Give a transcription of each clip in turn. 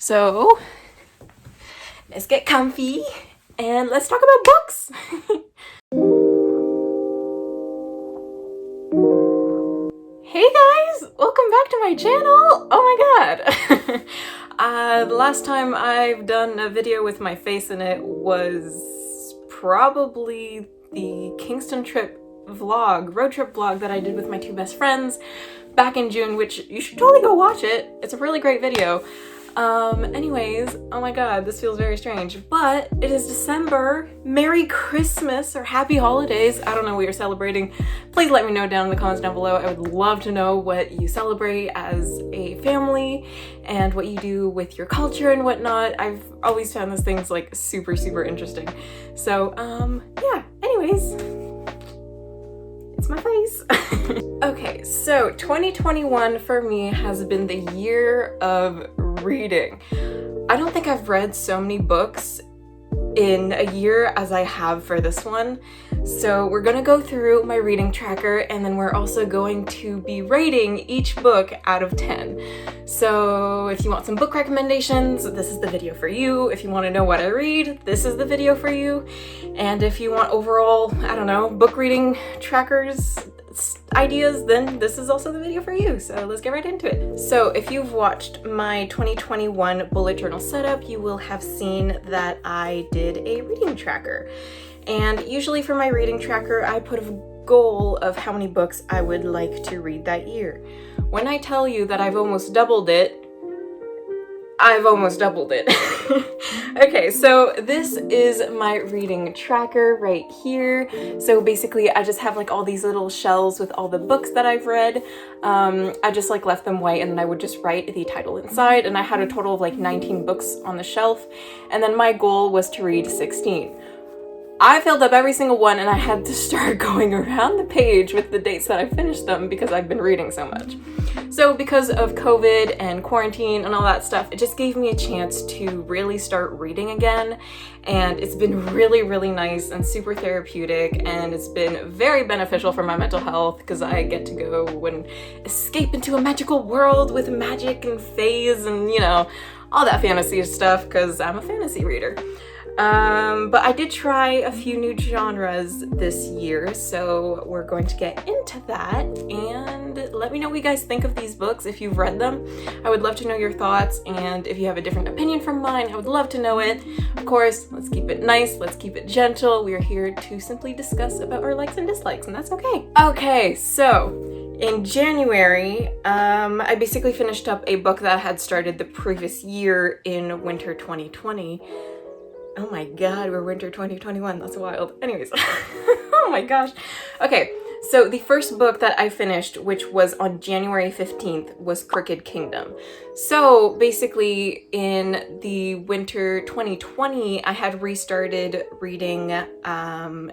So let's get comfy and let's talk about books. Hey guys, welcome back to my channel. Oh my god. The last time I've done a video with my face in it was probably the Kingston trip vlog, road trip vlog that I did with my two best friends back in June, which you should totally go watch it. It's a really great video. Anyways, oh my god, this feels very strange, but it is December. Merry Christmas or Happy Holidays. I don't know what you're celebrating. Please let me know down in the comments down below. I would love to know what you celebrate as a family and what you do with your culture and whatnot. I've always found those things like super interesting. So, yeah, anyways, it's my face. Okay, so 2021 for me has been the year of reading. I don't think I've read so many books in a year as I have for this one. So we're gonna go through my reading tracker and then we're also going to be rating each book out of 10. So if you want some book recommendations, this is the video for you. If you want to know what I read, this is the video for you. And if you want overall, I don't know, book reading trackers ideas, then this is also the video for you. So let's get right into it. So if you've watched my 2021 bullet journal setup, you will have seen that I did a reading tracker. And usually for my reading tracker, I put a goal of how many books I would like to read that year. When I tell you that I've almost doubled it, I've almost doubled it. Okay, so this is my reading tracker right here. So basically I just have like all these little shelves with all the books that I've read. I just like left them white and then I would just write the title inside, and I had a total of like 19 books on the shelf, and then my goal was to read 16. I filled up every single one and I had to start going around the page with the dates that I finished them because I've been reading so much. So because of COVID and quarantine and all that stuff, it just gave me a chance to really start reading again. And it's been really nice and super therapeutic, and it's been very beneficial for my mental health because I get to go and escape into a magical world with magic and fays and, you know, all that fantasy stuff because I'm a fantasy reader. But I did try a few new genres this year, so we're going to get into that, and let me know what you guys think of these books if you've read them. I would love to know your thoughts, and if you have a different opinion from mine, I would love to know it. Of course, let's keep it nice, let's keep it gentle. We are here to simply discuss about our likes and dislikes, and that's okay. Okay, so in January, I basically finished up a book that I had started the previous year in winter 2020. Oh my god, we're winter 2021, that's wild. Anyways, oh my gosh. Okay, so the first book that I finished, which was on January 15th, was Crooked Kingdom. So basically in the winter 2020, I had restarted reading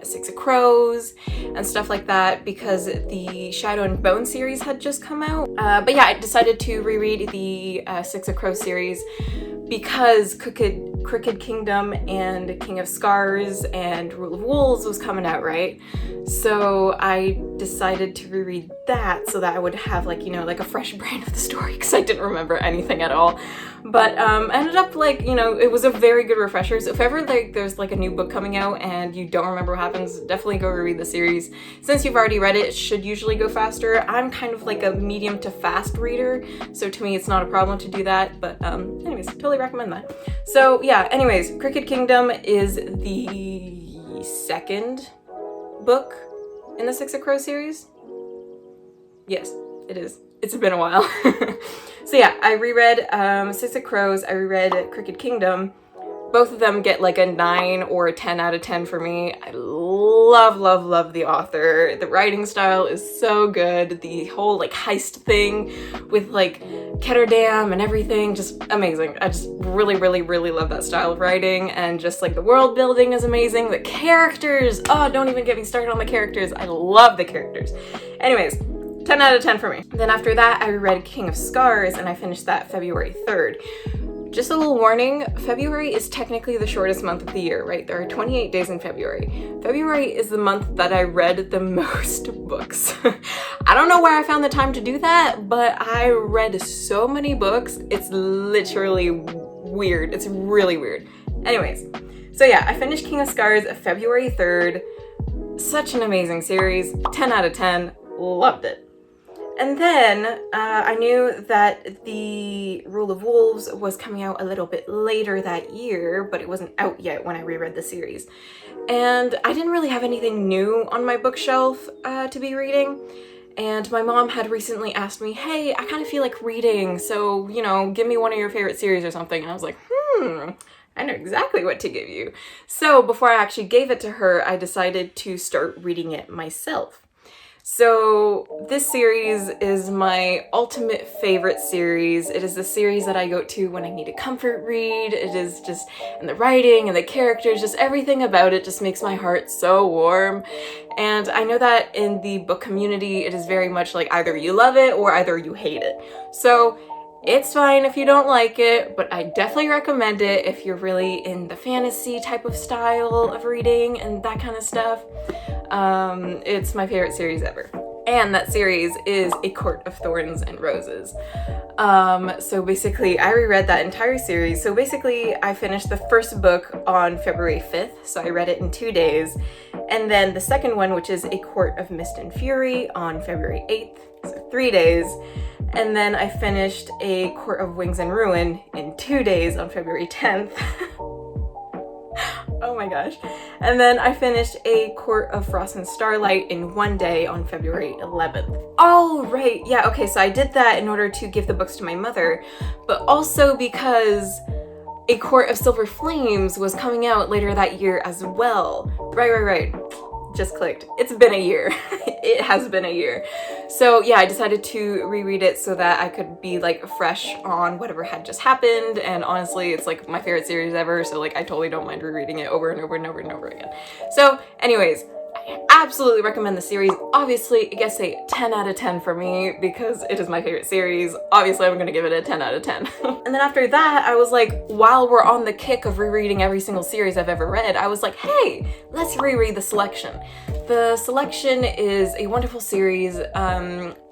Six of Crows and stuff like that because the Shadow and Bone series had just come out. But yeah, I decided to reread the Six of Crows series because Crooked Kingdom and King of Scars and Rule of Wolves was coming out, right? So I decided to reread that so that I would have like, you know, like a fresh brain of the story because I didn't remember anything at all. But I ended up like, you know, it was a very good refresher. So if ever like there's like a new book coming out and you don't remember what happens, definitely go reread the series. Since you've already read it, it should usually go faster. I'm kind of like a medium to fast reader, so to me it's not a problem to do that. But anyways, totally recommend that. So yeah, anyways, Crooked Kingdom is the second book in the Six of Crows series. Yes, it is. It's been a while. So yeah, I reread Six of Crows, I reread Crooked Kingdom. Both of them get like a 9 or a 10 out of 10 for me. I love the author. The writing style is so good. The whole like heist thing with like Ketterdam and everything, just amazing. I just really love that style of writing, and just like the world building is amazing. The characters, oh, don't even get me started on the characters. I love the characters. Anyways, 10 out of 10 for me. Then after that, I reread King of Scars and I finished that February 3rd. Just a little warning, February is technically the shortest month of the year, right? There are 28 days in February. February is the month that I read the most books. I don't know where I found the time to do that, but I read so many books. It's literally weird. It's really weird. Anyways, so yeah, I finished King of Scars February 3rd. Such an amazing series. 10 out of 10. Loved it. And then I knew that the Rule of Wolves was coming out a little bit later that year, but it wasn't out yet when I reread the series. And I didn't really have anything new on my bookshelf to be reading. And my mom had recently asked me, hey, I kind of feel like reading, so, you know, give me one of your favorite series or something. And I was like, I know exactly what to give you. So before I actually gave it to her, I decided to start reading it myself. So this series is my ultimate favorite series. It is the series that I go to when I need a comfort read. It is just, and the writing and the characters, just everything about it just makes my heart so warm. And I know that in the book community, it is very much like either you love it or either you hate it. So it's fine if you don't like it, but I definitely recommend it if you're really in the fantasy type of style of reading and that kind of stuff. It's my favorite series ever. And that series is A Court of Thorns and Roses. So basically, I reread that entire series. So basically, I finished the first book on February 5th, so I read it in 2 days. And then the second one, which is A Court of Mist and Fury, on February 8th, so 3 days. And then I finished A Court of Wings and Ruin in 2 days on February 10th. Oh my gosh. And then I finished A Court of Frost and Starlight in 1 day on February 11th. Oh, right. Yeah, okay, so I did that in order to give the books to my mother, but also because A Court of Silver Flames was coming out later that year as well. Right. Just clicked. It's been a year. It has been a year. So yeah, I decided to reread it so that I could be like fresh on whatever had just happened. And honestly, it's like my favorite series ever. So like I totally don't mind rereading it over and over and over and over again. So anyways, I absolutely recommend the series. Obviously, it gets a 10 out of 10 for me because it is my favorite series. Obviously, I'm gonna give it a 10 out of 10. And then after that, I was like, while we're on the kick of rereading every single series I've ever read, I was like, hey, let's reread The Selection. The Selection is a wonderful series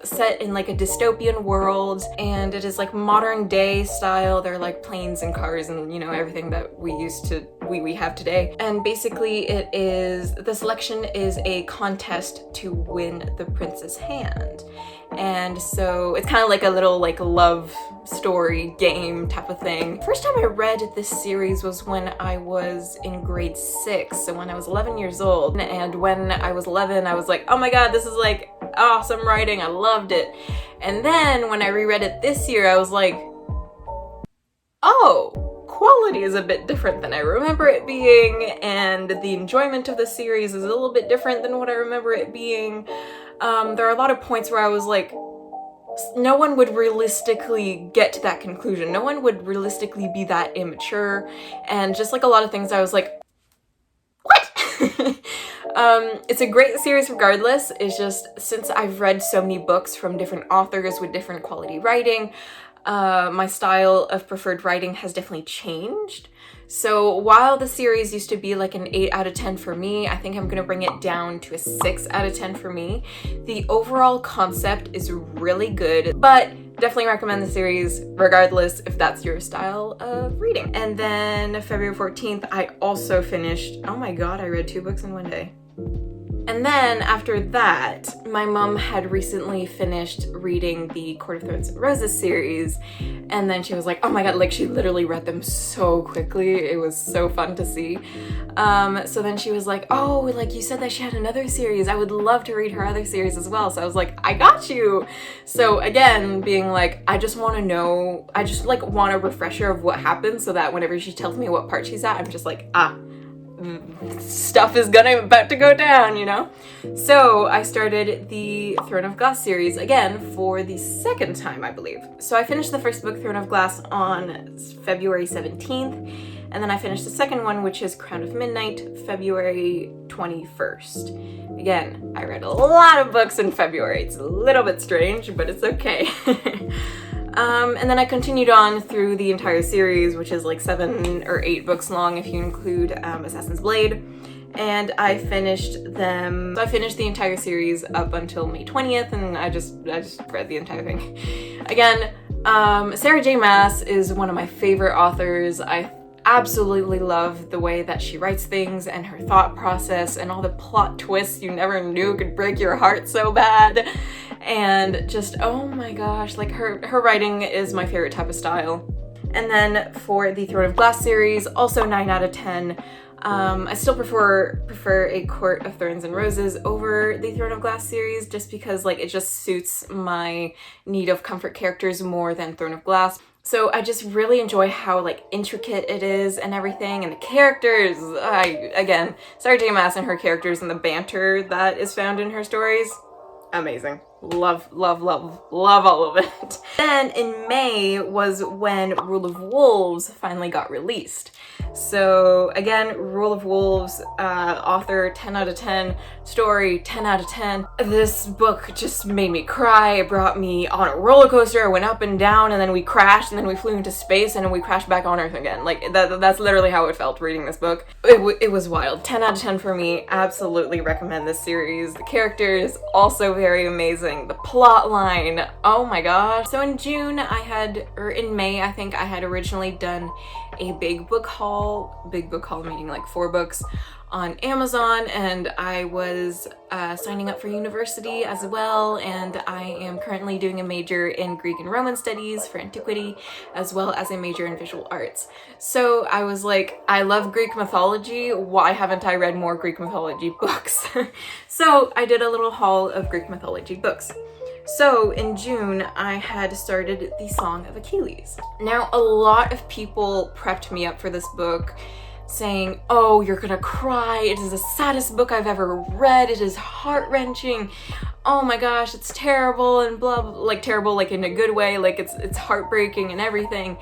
set in like a dystopian world, and it is like modern day style. They're like planes and cars and, you know, everything that we have today. And basically it is, The Selection is a contest to win the prince's hand. And so it's kind of like a little like love story game type of thing. First time I read this series was when I was in grade 6, so when I was 11 years old. And when I was 11, I was like, oh my god, this is like awesome writing, I loved it. And then when I reread it this year, I was like, oh, quality is a bit different than I remember it being, and the enjoyment of the series is a little bit different than what I remember it being. There are a lot of points where I was like, no one would realistically get to that conclusion. No one would realistically be that immature. And just like a lot of things, I was like, what? It's a great series regardless. It's just, since I've read so many books from different authors with different quality writing, my style of preferred writing has definitely changed. So while the series used to be like an 8 out of 10 for me, I think I'm gonna bring it down to a 6 out of 10 for me. The overall concept is really good, but definitely recommend the series regardless if that's your style of reading. And then February 14th, I also finished, oh my god, I read 2 books in 1 day. And then after that, my mom had recently finished reading the Court of Thorns and Roses series, and then she was like, oh my god, like she literally read them so quickly. It was so fun to see. So then she was like, oh, like you said that she had another series. I would love to read her other series as well. So I was like, I got you. So again, being like, I just want to know, I just like want a refresher of what happened so that whenever she tells me what part she's at, I'm just like, stuff is about to go down, you know? So I started the Throne of Glass series again for the second time, I believe. So I finished the first book, Throne of Glass, on February 17th, and then I finished the second one, which is Crown of Midnight, February 21st. Again, I read a lot of books in February. It's a little bit strange, but it's okay. And then I continued on through the entire series, which is like 7 or 8 books long if you include Assassin's Blade. And I finished them. So I finished the entire series up until May 20th, and I just read the entire thing. Again, Sarah J. Maas is one of my favorite authors. I absolutely love the way that she writes things and her thought process and all the plot twists you never knew could break your heart so bad. And just, oh my gosh, like her writing is my favorite type of style. And then for the Throne of Glass series, also 9 out of 10. I still prefer A Court of Thorns and Roses over the Throne of Glass series, just because like it just suits my need of comfort characters more than Throne of Glass. So I just really enjoy how like intricate it is and everything, and the characters. Again, Sarah J. Maas and her characters and the banter that is found in her stories, amazing. Love, love, love, love all of it. Then in May was when Rule of Wolves finally got released. So again, Rule of Wolves, author 10 out of 10, story 10 out of 10. This book just made me cry. It brought me on a roller coaster. I went up and down, and then we crashed, and then we flew into space, and then we crashed back on Earth again. Like that's literally how it felt reading this book. It was wild. 10 out of 10 for me. Absolutely recommend this series. The characters also very amazing. The plot line, oh my gosh. So in in May, I think I had originally done a big book haul meaning like 4 books on Amazon, and I was signing up for university as well, and I am currently doing a major in Greek and Roman studies for antiquity, as well as a major in visual arts. So I was like, I love Greek mythology, why haven't I read more Greek mythology books? So I did a little haul of Greek mythology books. So in June, I had started the Song of Achilles. Now, a lot of people prepped me up for this book, saying, oh, you're gonna cry, it is the saddest book I've ever read, it is heart-wrenching, oh my gosh, it's terrible, and blah, blah, like terrible like in a good way, like it's heartbreaking and everything.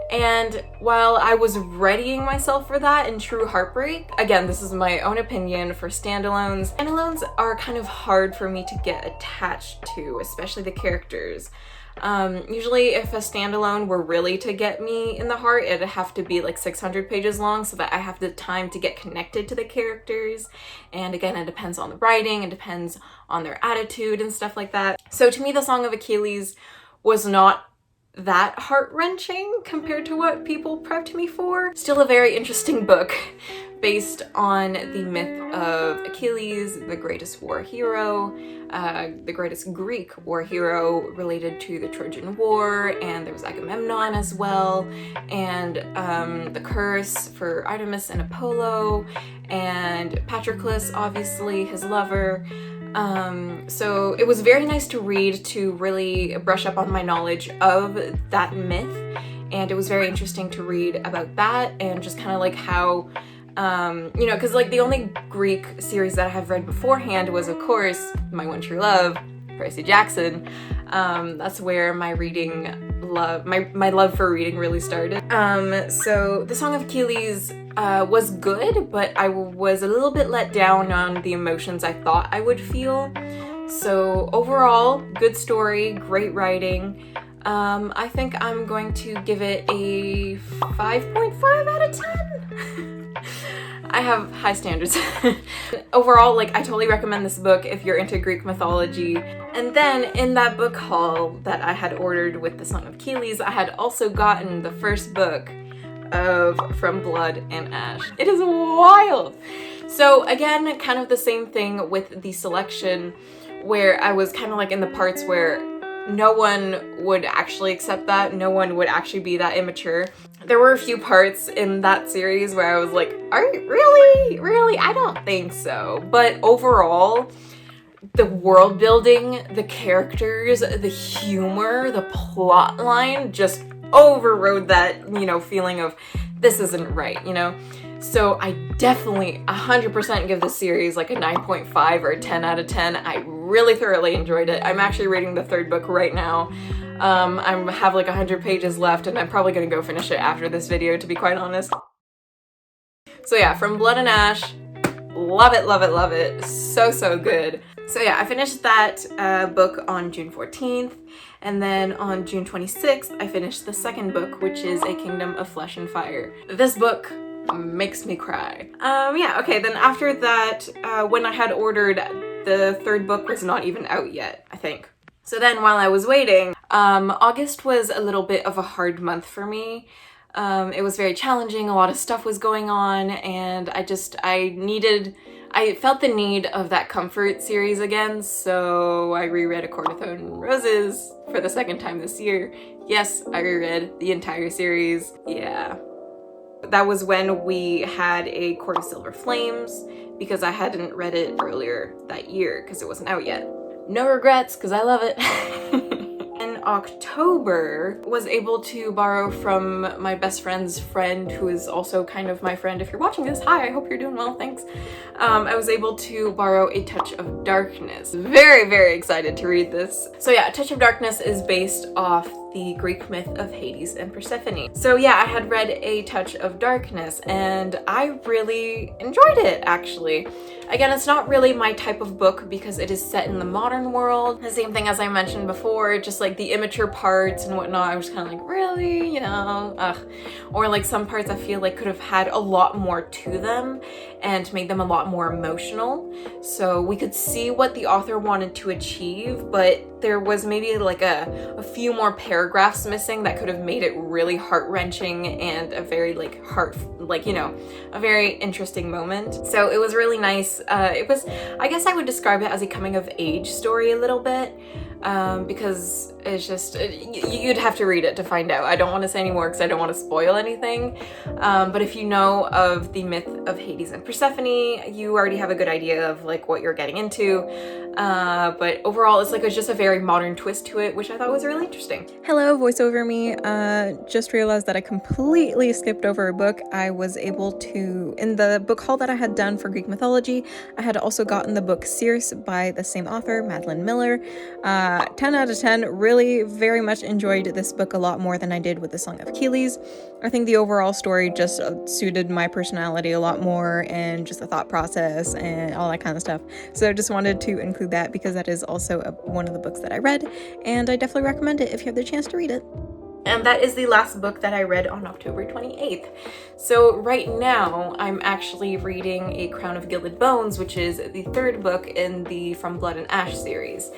And while I was readying myself for that in true heartbreak, again, this is my own opinion for standalones. Standalones are kind of hard for me to get attached to, especially the characters. Usually if a standalone were really to get me in the heart, it'd have to be like 600 pages long so that I have the time to get connected to the characters. And again, it depends on the writing, it depends on their attitude and stuff like that. So to me, the Song of Achilles was not that heart-wrenching compared to what people prepped me for. Still a very interesting book based on the myth of Achilles, the greatest war hero, the greatest Greek war hero related to the Trojan War, and there was Agamemnon as well, and the curse for Artemis and Apollo, and Patroclus, obviously, his lover. So it was very nice to read, to really brush up on my knowledge of that myth, and it was very interesting to read about that, and just kind of like how, you know, because like the only Greek series that I have read beforehand was, of course, My One True Love, Percy Jackson. That's where my my love for reading really started. So the Song of Achilles was good, but I was a little bit let down on the emotions I thought I would feel. So overall, good story, great writing. I think I'm going to give it a 5.5 out of 10. I have high standards. Overall, like, I totally recommend this book if you're into Greek mythology. And then in that book haul that I had ordered with the Song of Achilles, I had also gotten the first book of From Blood and Ash. It is wild! So again, kind of the same thing with the selection, where I was kind of like in the parts where no one would actually accept that, no one would actually be that immature. There were a few parts in that series where I was like, are you really? Really? I don't think so. But overall, the world building, the characters, the humor, the plot line just overrode that, you know, feeling of this isn't right, you know? So I definitely 100% give this series like a 9.5 or a 10 out of 10. I really thoroughly enjoyed it. I'm actually reading the 3rd book right now. I have like 100 pages left, and I'm probably gonna go finish it after this video, to be quite honest. So yeah, From Blood and Ash, love it, love it, love it. So, so good. So yeah, I finished that book on June 14th, and then on June 26th, I finished the 2nd book, which is A Kingdom of Flesh and Fire. This book makes me cry. Yeah, okay, then after that, when I had ordered, the 3rd book was not even out yet, I think. So then while I was waiting, August was a little bit of a hard month for me. It was very challenging, a lot of stuff was going on, and I felt the need of that comfort series again, so I reread A Court of Thorn and Roses for the second time this year. Yes, I reread the entire series. Yeah. That was when we had A Court of Silver Flames, because I hadn't read it earlier that year because it wasn't out yet. No regrets, because I love it. In October, was able to borrow from my best friend's friend, who is also kind of my friend. If you're watching this, hi, I hope you're doing well, thanks. I was able to borrow A Touch of Darkness. Very, very excited to read this. So yeah, A Touch of Darkness is based off the Greek myth of Hades and Persephone. So yeah, I had read A Touch of Darkness and I really enjoyed it, actually. Again, it's not really my type of book because it is set in the modern world. The same thing as I mentioned before, just like the immature parts and whatnot, I was kind of like, really? You know, ugh. Or like some parts I feel like could have had a lot more to them and made them a lot more emotional. So we could see what the author wanted to achieve, but there was maybe like a few more paragraphs missing that could have made it really heart-wrenching and a very like a very interesting moment. So it was really nice. It was, I guess I would describe it as a coming of age story a little bit, because it's just, you'd have to read it to find out. I don't want to say any more because I don't want to spoil anything. But if you know of the myth of Hades and Persephone, you already have a good idea of like what you're getting into. But overall, it's like just a very modern twist to it, which I thought was really interesting. Hello, voiceover me. Just realized that I completely skipped over a book. I was able to, in the book haul that I had done for Greek mythology, I had also gotten the book Circe by the same author, Madeline Miller. 10 out of 10, really very much enjoyed this book a lot more than I did with the Song of Achilles. I think the overall story just suited my personality a lot more and just the thought process and all that kind of stuff. So I just wanted to include that because that is also one of the books that I read, and I definitely recommend it if you have the chance to read it. And that is the last book that I read on October 28th. So right now, I'm actually reading A Crown of Gilded Bones, which is the third book in the From Blood and Ash series.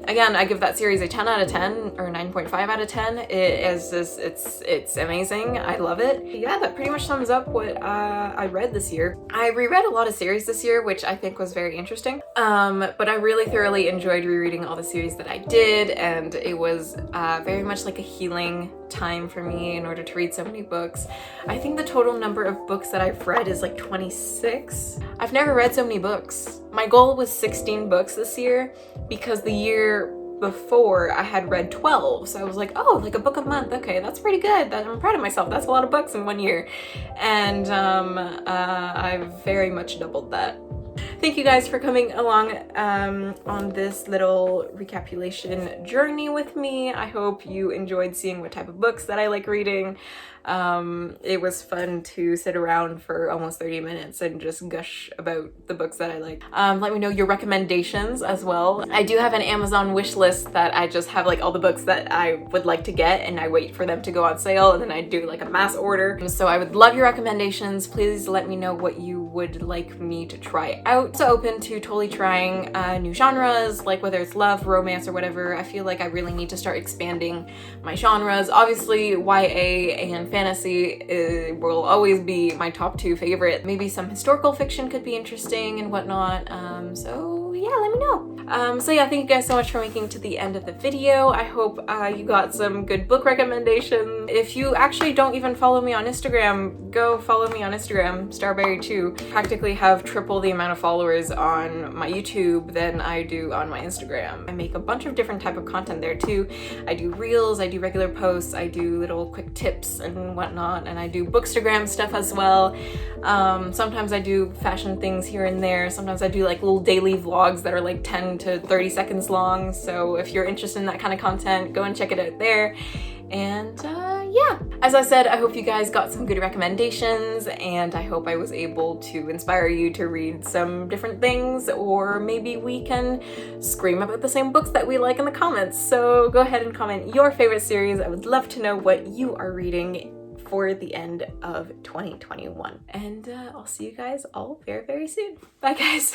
Again, I give that series a 10 out of 10 or 9.5 out of 10. It's amazing. I love it. Yeah, that pretty much sums up what I read this year. I reread a lot of series this year, which I think was very interesting. But I really thoroughly enjoyed rereading all the series that I did, and it was very much like a healing time for me in order to read so many books. I think the total number of books that I've read is like 26. I've never read so many books. My goal was 16 books this year because the year before I had read 12, so I was like, oh, like a book a month, okay, that's pretty good. I'm proud of myself. That's a lot of books in 1 year. And I've very much doubled that. Thank you guys for coming along on this little recapitulation journey with me. I hope you enjoyed seeing what type of books that I like reading. It was fun to sit around for almost 30 minutes and just gush about the books that I like. Let me know your recommendations as well. I do have an Amazon wish list that I just have like all the books that I would like to get, and I wait for them to go on sale, and then I do like a mass order. So I would love your recommendations. Please let me know what you would like me to try out. So open to totally trying new genres, like whether it's love, romance, or whatever. I feel like I really need to start expanding my genres. Obviously, YA and fantasy will always be my top 2 favorite. Maybe some historical fiction could be interesting and whatnot. So yeah, let me know. So yeah, thank you guys so much for making it to the end of the video. I hope you got some good book recommendations. If you actually don't even follow me on Instagram, go follow me on Instagram, Starberry2. Practically have triple the amount of followers on my YouTube than I do on my Instagram. I make a bunch of different type of content there too. I do reels, I do regular posts, I do little quick tips and whatnot, and I do bookstagram stuff as well. Sometimes I do fashion things here and there. Sometimes I do like little daily vlogs that are like 10 to 30 seconds long. So if you're interested in that kind of content, go and check it out there. And yeah, as I said, I hope you guys got some good recommendations, and I hope I was able to inspire you to read some different things, or maybe we can scream about the same books that we like in the comments. So go ahead and comment your favorite series. I would love to know what you are reading for the end of 2021. And I'll see you guys all very, very soon. Bye guys.